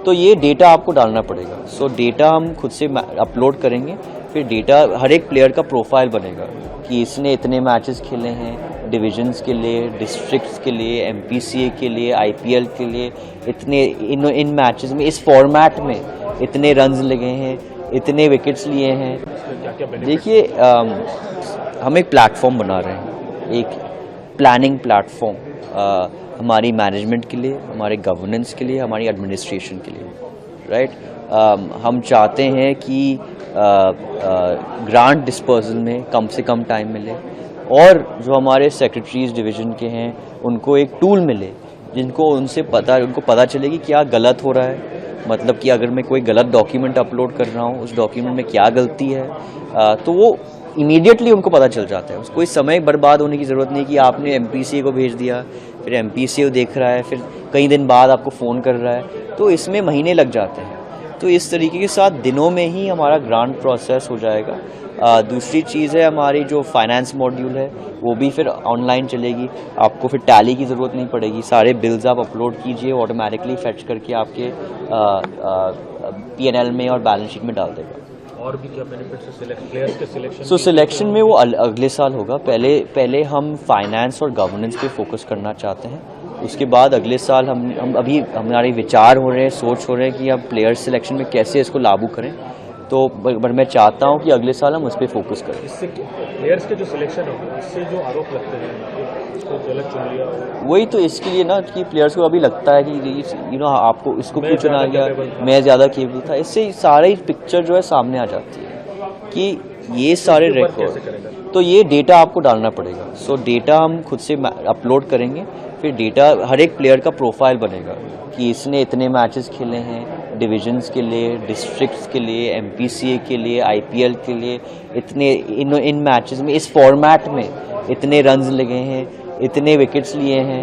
तो ये डेटा आपको डालना पड़ेगा। सो डेटा हम खुद से अपलोड करेंगे, फिर डेटा हर एक प्लेयर का प्रोफाइल बनेगा कि इसने इतने मैचेस खेले हैं डिविजन्स के लिए, डिस्ट्रिक्ट्स के लिए, एमपीसीए के लिए, आईपीएल के लिए, इतने इन मैचेस में इस फॉर्मेट में इतने रन्स लगे हैं, इतने विकेट्स लिए हैं। देखिए हम एक प्लेटफॉर्म बना रहे हैं, एक प्लानिंग प्लेटफॉर्म हमारी मैनेजमेंट के लिए, हमारे गवर्नेंस के लिए, हमारी एडमिनिस्ट्रेशन के लिए, राइट। हम चाहते हैं कि ग्रांट डिस्पर्सल में कम से कम टाइम मिले और जो हमारे सेक्रेटरीज डिवीज़न के हैं उनको एक टूल मिले उनको पता चले कि क्या गलत हो रहा है। मतलब कि अगर मैं कोई गलत डॉक्यूमेंट अपलोड कर रहा हूँ, उस डॉक्यूमेंट में क्या गलती है, तो वो इमीडिएटली उनको पता चल जाता है। कोई समय बर्बाद होने की ज़रूरत नहीं कि आपने एमपीसीए को भेज दिया, फिर एमपीसीए देख रहा है, फिर कई दिन बाद आपको फ़ोन कर रहा है, तो इसमें महीने लग जाते हैं। तो इस तरीके के साथ दिनों में ही हमारा ग्रांट प्रोसेस हो जाएगा। दूसरी चीज़ है हमारी जो फाइनेंस मॉड्यूल है वो भी फिर ऑनलाइन चलेगी, आपको फिर टैली की ज़रूरत नहीं पड़ेगी, सारे बिल्स आप अपलोड कीजिए, ऑटोमेटिकली फैच करके आपके पीएनएल में और बैलेंस शीट में डाल देगा। और भी क्या बेनिफिट्स है प्लेयर्स के सिलेक्शन? सो सिलेक्शन में वो अगले साल होगा। पहले हम फाइनेंस और गवर्नेंस पे फोकस करना चाहते हैं, उसके बाद अगले साल हम अभी हमारे विचार हो रहे हैं, सोच हो रहे हैं कि अब प्लेयर्स सिलेक्शन में कैसे इसको लागू करें। तो पर मैं चाहता हूं कि अगले साल हम उस पर फोकस करें। इससे प्लेयर्स के जो सिलेक्शन होगा, इससे जो आरोप लगते हैं इसको गलत चुन लिया, वही तो इसके लिए ना कि प्लेयर्स को अभी लगता है कि आपको इसको क्यों चुना गया, मैं ज़्यादा केबल था। इससे सारी पिक्चर जो है सामने आ जाती है कि ये सारे रिकॉर्ड, तो ये डेटा आपको डालना पड़ेगा। सो डेटा हम खुद से अपलोड करेंगे, फिर डेटा हर एक प्लेयर का प्रोफाइल बनेगा कि इसने इतने मैचेस खेले हैं डिविजन्स के लिए, डिस्ट्रिक्ट्स के लिए, एमपीसीए के लिए, आईपीएल के लिए, इतने इन मैचेस में इस फॉर्मेट में इतने रन्स लगे हैं, इतने विकेट्स लिए हैं,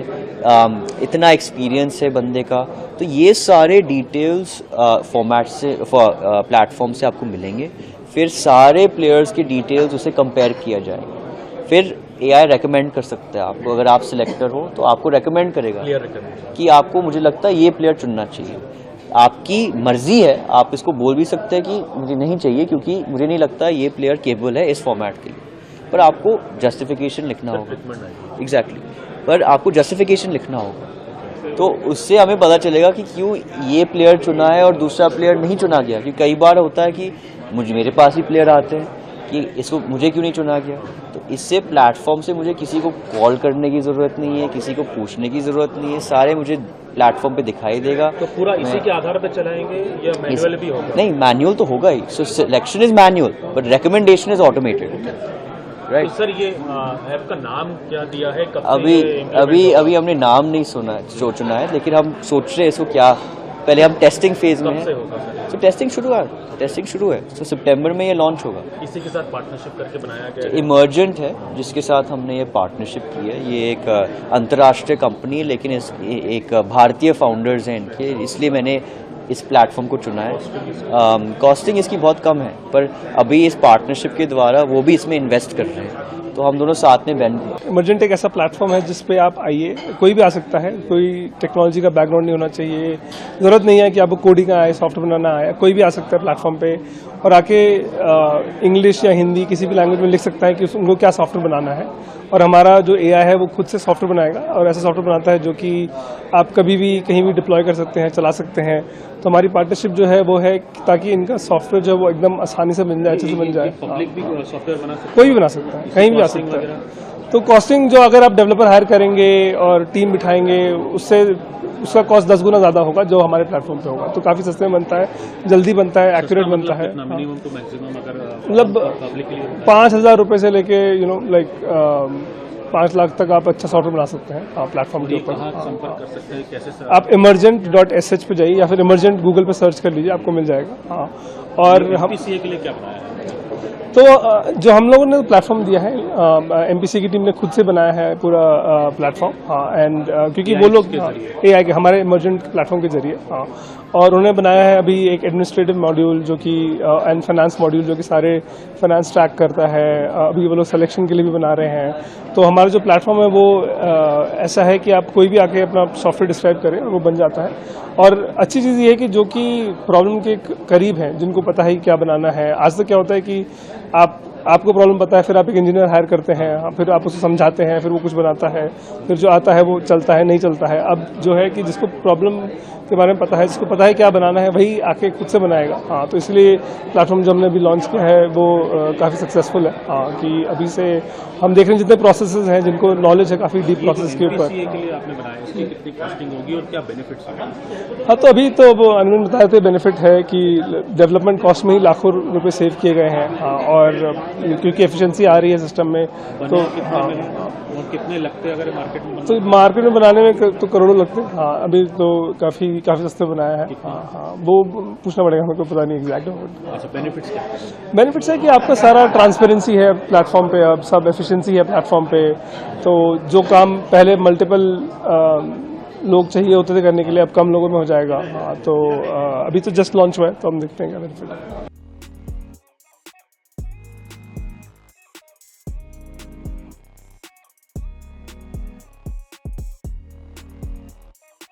इतना एक्सपीरियंस है बंदे का। तो ये सारे डिटेल्स फॉर्मेट से प्लेटफॉर्म से आपको मिलेंगे। फिर सारे प्लेयर्स की डिटेल्स उसे कंपेयर किया जाएगा। फिर एआई रेकमेंड कर सकता है आपको, अगर आप सिलेक्टर हो तो आपको रेकमेंड करेगा कि आपको, मुझे लगता है ये प्लेयर चुनना चाहिए। आपकी मर्जी है, आप इसको बोल भी सकते हैं कि मुझे नहीं चाहिए क्योंकि मुझे नहीं लगता ये प्लेयर केपेबल है इस फॉर्मेट के लिए, पर आपको जस्टिफिकेशन लिखना होगा। एग्जैक्टली, पर आपको जस्टिफिकेशन लिखना होगा, तो उससे हमें पता चलेगा कि क्यों ये प्लेयर चुना है और दूसरा प्लेयर नहीं चुना गया। क्योंकि कई बार होता है कि मेरे पास ही प्लेयर आते हैं कि इसको मुझे क्यों नहीं चुना गया। तो इससे प्लेटफॉर्म से मुझे किसी को कॉल करने की ज़रूरत नहीं है, किसी को पूछने की ज़रूरत नहीं है, सारे मुझे प्लेटफॉर्म पे दिखाई देगा। तो पूरा इसी के आधार पर चलाएंगे या मैनुअल भी होगा? नहीं, मैनुअल तो होगा ही। So selection is manual but recommendation is automated, right. तो सर ये ऐप का नाम क्या दिया है? अभी हमने नाम नहीं चुना है, लेकिन हम सोच रहे हैं इसको क्या, पहले हम टेस्टिंग फेज में है। तो टेस्टिंग शुरू है, तो सितंबर में ये लॉन्च होगा। इसी के साथ पार्टनरशिप करके बनाया गया है। इमर्जेंट है जिसके साथ हमने ये पार्टनरशिप की है। ये एक अंतर्राष्ट्रीय कंपनी है, लेकिन एक भारतीय फाउंडर्स हैं इनके, इसलिए मैंने इस प्लेटफॉर्म को चुना है। कॉस्टिंग इसकी बहुत कम है, पर अभी इस पार्टनरशिप के द्वारा वो भी इसमें इन्वेस्ट कर रहे हैं, तो हम दोनों साथ में इमर्जेंट एक ऐसा प्लेटफॉर्म है जिस पे आप आइए, कोई भी आ सकता है, कोई टेक्नोलॉजी का बैकग्राउंड नहीं होना चाहिए, ज़रूरत नहीं है कि आपको कोडिंग आए, सॉफ्टवेयर बनाना आए, कोई भी आ सकता है प्लेटफॉर्म पे और आके इंग्लिश या हिंदी किसी भी लैंग्वेज में लिख सकता है कि उनको क्या सॉफ्टवेयर बनाना है। और हमारा जो एआई है वो खुद से सॉफ्टवेयर बनाएगा और ऐसा सॉफ्टवेयर बनाता है जो कि आप कभी भी कहीं भी डिप्लॉय कर सकते हैं, चला सकते हैं। तो हमारी पार्टनरशिप जो है वो है ताकि इनका सॉफ्टवेयर जो है वो एकदम आसानी से बन जाए, अच्छे से बन जाए। पब्लिक भी सॉफ्टवेयर बना सकता है, कोई भी बना सकता है, कहीं भी आ सकता है। तो कॉस्टिंग जो अगर आप डेवलपर हायर करेंगे और टीम बिठाएंगे, उसका कॉस्ट 10 गुना ज़्यादा होगा जो हमारे प्लेटफॉर्म पे होगा। तो काफ़ी सस्ते में बनता है, जल्दी बनता है, एक्यूरेट बनता है। मिनिमम टू मैक्सिमम अगर मतलब 5,000 रुपये से लेके 5 लाख तक आप अच्छा सॉफ्टवेयर बना सकते हैं प्लेटफॉर्म के ऊपर। संपर्क कर सकते हैं कैसे? आप emergent.sh पे जाइए या फिर emergent गूगल पे सर्च कर लीजिए, आपको मिल जाएगा। हाँ, और हम एमपीसीए के लिए क्या बनाया है? तो जो हम लोगों ने प्लेटफॉर्म दिया है, एमपीसी की टीम ने खुद से बनाया है पूरा प्लेटफॉर्म। हाँ, एंड क्योंकि वो लोग एआई के हमारे इमर्जेंट प्लेटफॉर्म के जरिए, हाँ, और उन्होंने बनाया है अभी एक एडमिनिस्ट्रेटिव मॉड्यूल जो कि एंड फाइनेंस मॉड्यूल जो कि सारे फाइनेंस ट्रैक करता है। अभी वो लोग सिलेक्शन के लिए भी बना रहे हैं। तो हमारा जो प्लेटफॉर्म है वो ऐसा है कि आप कोई भी आके अपना सॉफ्टवेयर डिस्क्राइब करें और वो बन जाता है। और अच्छी चीज़ ये है कि जो कि प्रॉब्लम के करीब हैं, जिनको पता है कि क्या बनाना है। आज तक क्या होता है कि आपको प्रॉब्लम पता है, फिर आप एक इंजीनियर हायर करते हैं, फिर आप उसे समझाते हैं, फिर वो कुछ बनाता है, फिर जो आता है वो चलता है, नहीं चलता है। अब जो है कि जिसको प्रॉब्लम के बारे में पता है, जिसको पता है क्या बनाना है, वही आके खुद से बनाएगा। हाँ, तो इसलिए प्लेटफॉर्म जो हमने अभी लॉन्च किया है वो काफ़ी सक्सेसफुल है। हाँ, कि अभी से हम देख रहे हैं जितने प्रोसेसेस हैं, जिनको नॉलेज है काफ़ी डीप प्रोसेस के ऊपर। के लिए आपने बनाया, इसकी कितनी कॉस्टिंग होगी और क्या बेनिफिट्स हैं? हाँ, तो अभी तो वो अनिल ने बताया थे बेनिफिट है कि डेवलपमेंट कॉस्ट में ही लाखों रुपए सेव किए गए हैं। हाँ, और क्योंकि एफिशिएंसी आ रही है सिस्टम में, तो और कितने लगते हैं अगर मार्केट में? तो मार्केट में बनाने में तो करोड़ों लगते हैं। हाँ, अभी तो काफ़ी सस्ते बनाया है। हाँ, वो पूछना पड़ेगा, मेरे को पता नहीं एग्जैक्ट। अच्छा, बेनिफिट्स क्या है? बेनिफिट्स है कि आपका सारा ट्रांसपेरेंसी है प्लेटफॉर्म पे, अब सब एफिशिएंसी है प्लेटफॉर्म पे। तो जो काम पहले मल्टीपल लोग चाहिए होते थे करने के लिए, अब कम लोगों में हो जाएगा। हाँ, तो अभी तो जस्ट लॉन्च हुआ है, तो हम देखते हैं क्या बेनिफिट है।